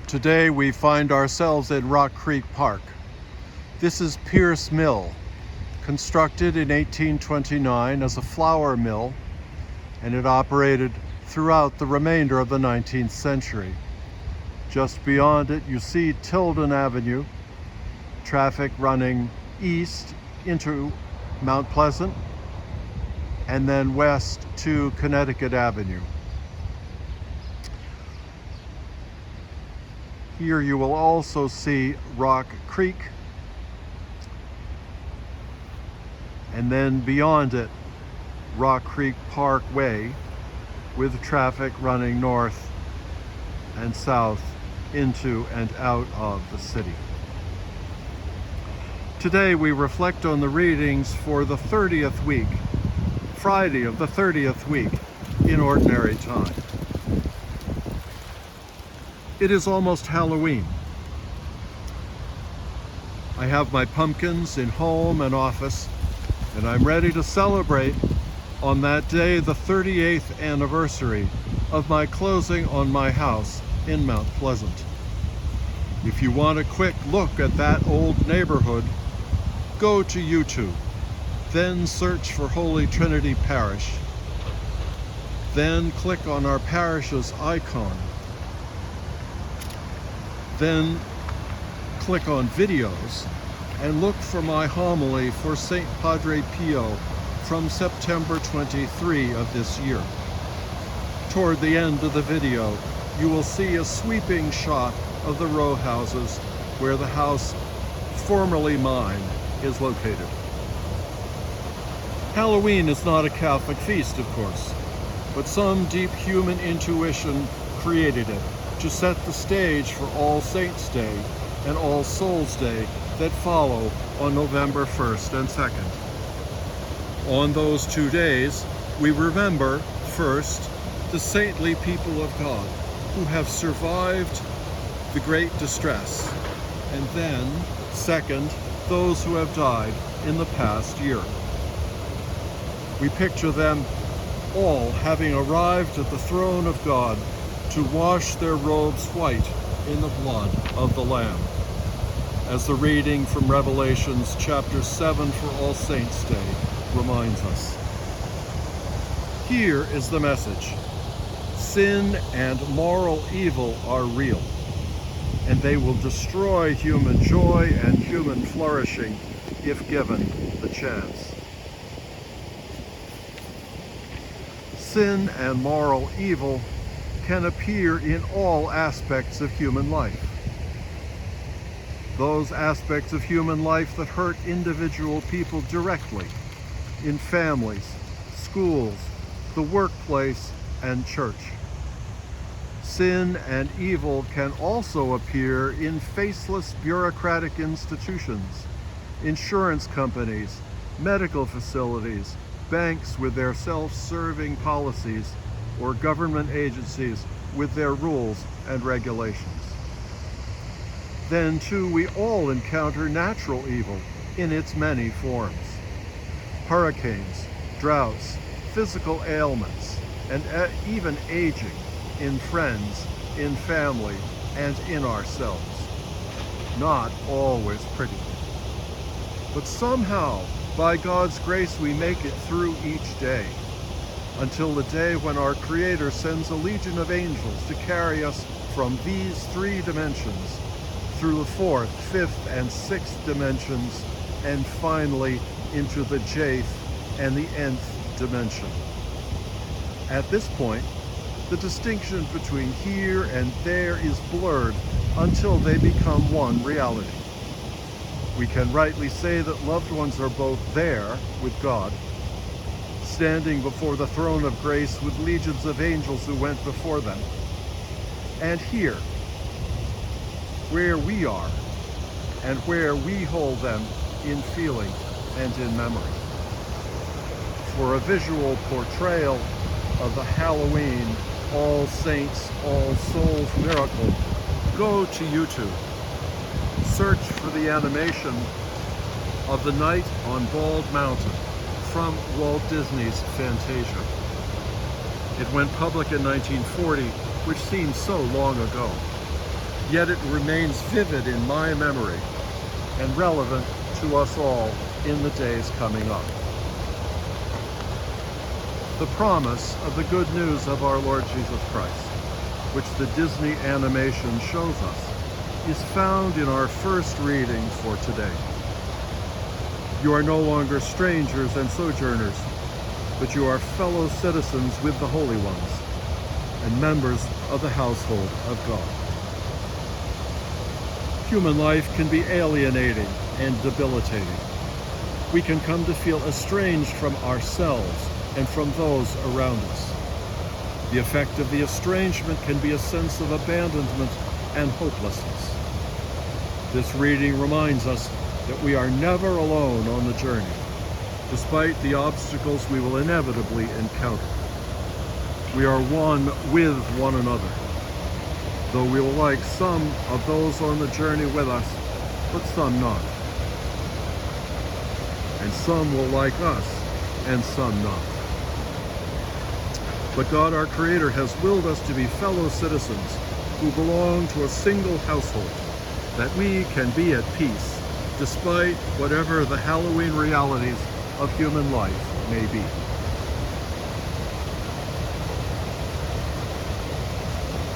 Today we find ourselves in Rock Creek Park. This is Pierce Mill, constructed in 1829 as a flour mill, and it operated throughout the remainder of the 19th century. Just beyond it you see Tilden Avenue, traffic running east into Mount Pleasant and then west to Connecticut Avenue. Here you will also see Rock Creek, and then beyond it, Rock Creek Parkway, with traffic running north and south into and out of the city. Today we reflect on the readings for the 30th week, Friday of the 30th week in Ordinary Time. It is almost Halloween. I have my pumpkins in home and office, and I'm ready to celebrate on that day the 38th anniversary of my closing on my house in Mount Pleasant. If you want a quick look at that old neighborhood, go to YouTube, then search for Holy Trinity Parish, then click on our parish's icon, then click on videos and look for my homily for St. Padre Pio from September 23 of this year. Toward the end of the video, you will see a sweeping shot of the row houses where the house formerly mine is located. Halloween is not a Catholic feast, of course, but some deep human intuition created it to set the stage for All Saints' Day and All Souls' Day that follow on November 1st and 2nd. On those 2 days, we remember, first, the saintly people of God who have survived the Great Distress, and then, second, those who have died in the past year. We picture them all having arrived at the throne of God to wash their robes white in the blood of the Lamb, as the reading from Revelations chapter 7 for All Saints' Day reminds us. Here is the message. Sin and moral evil are real, and they will destroy human joy and human flourishing if given the chance. Sin and moral evil can appear in all aspects of human life. Those aspects of human life that hurt individual people directly, in families, schools, the workplace, and church. Sin and evil can also appear in faceless bureaucratic institutions, insurance companies, medical facilities, banks with their self-serving policies, or government agencies with their rules and regulations. Then, too, we all encounter natural evil in its many forms. Hurricanes, droughts, physical ailments, and even aging in friends, in family, and in ourselves. Not always pretty. But somehow, by God's grace, we make it through each day, until the day when our Creator sends a legion of angels to carry us from these 3 dimensions through the 4th, 5th, and 6th dimensions, and finally into the Jth and the Nth dimension. At this point, the distinction between here and there is blurred until they become one reality. We can rightly say that loved ones are both there with God, standing before the throne of grace with legions of angels who went before them, and here, where we are, and where we hold them in feeling and in memory. For a visual portrayal of the Halloween All Saints, All Souls miracle, go to YouTube. Search for the animation of the Night on Bald Mountain from Walt Disney's Fantasia. It went public in 1940, which seems so long ago. yet it remains vivid in my memory and relevant to us all in the days coming up. The promise of the good news of our Lord Jesus Christ, which the Disney animation shows us, is found in our first reading for today. You are no longer strangers and sojourners, but you are fellow citizens with the holy ones and members of the household of God. Human life can be alienating and debilitating. We can come to feel estranged from ourselves and from those around us. The effect of the estrangement can be a sense of abandonment and hopelessness. This reading reminds us that we are never alone on the journey, despite the obstacles we will inevitably encounter. We are one with one another, though we will like some of those on the journey with us, but some not. And some will like us, and some not. But God, our Creator, has willed us to be fellow citizens who belong to a single household, that we can be at peace, despite whatever the Halloween realities of human life may be.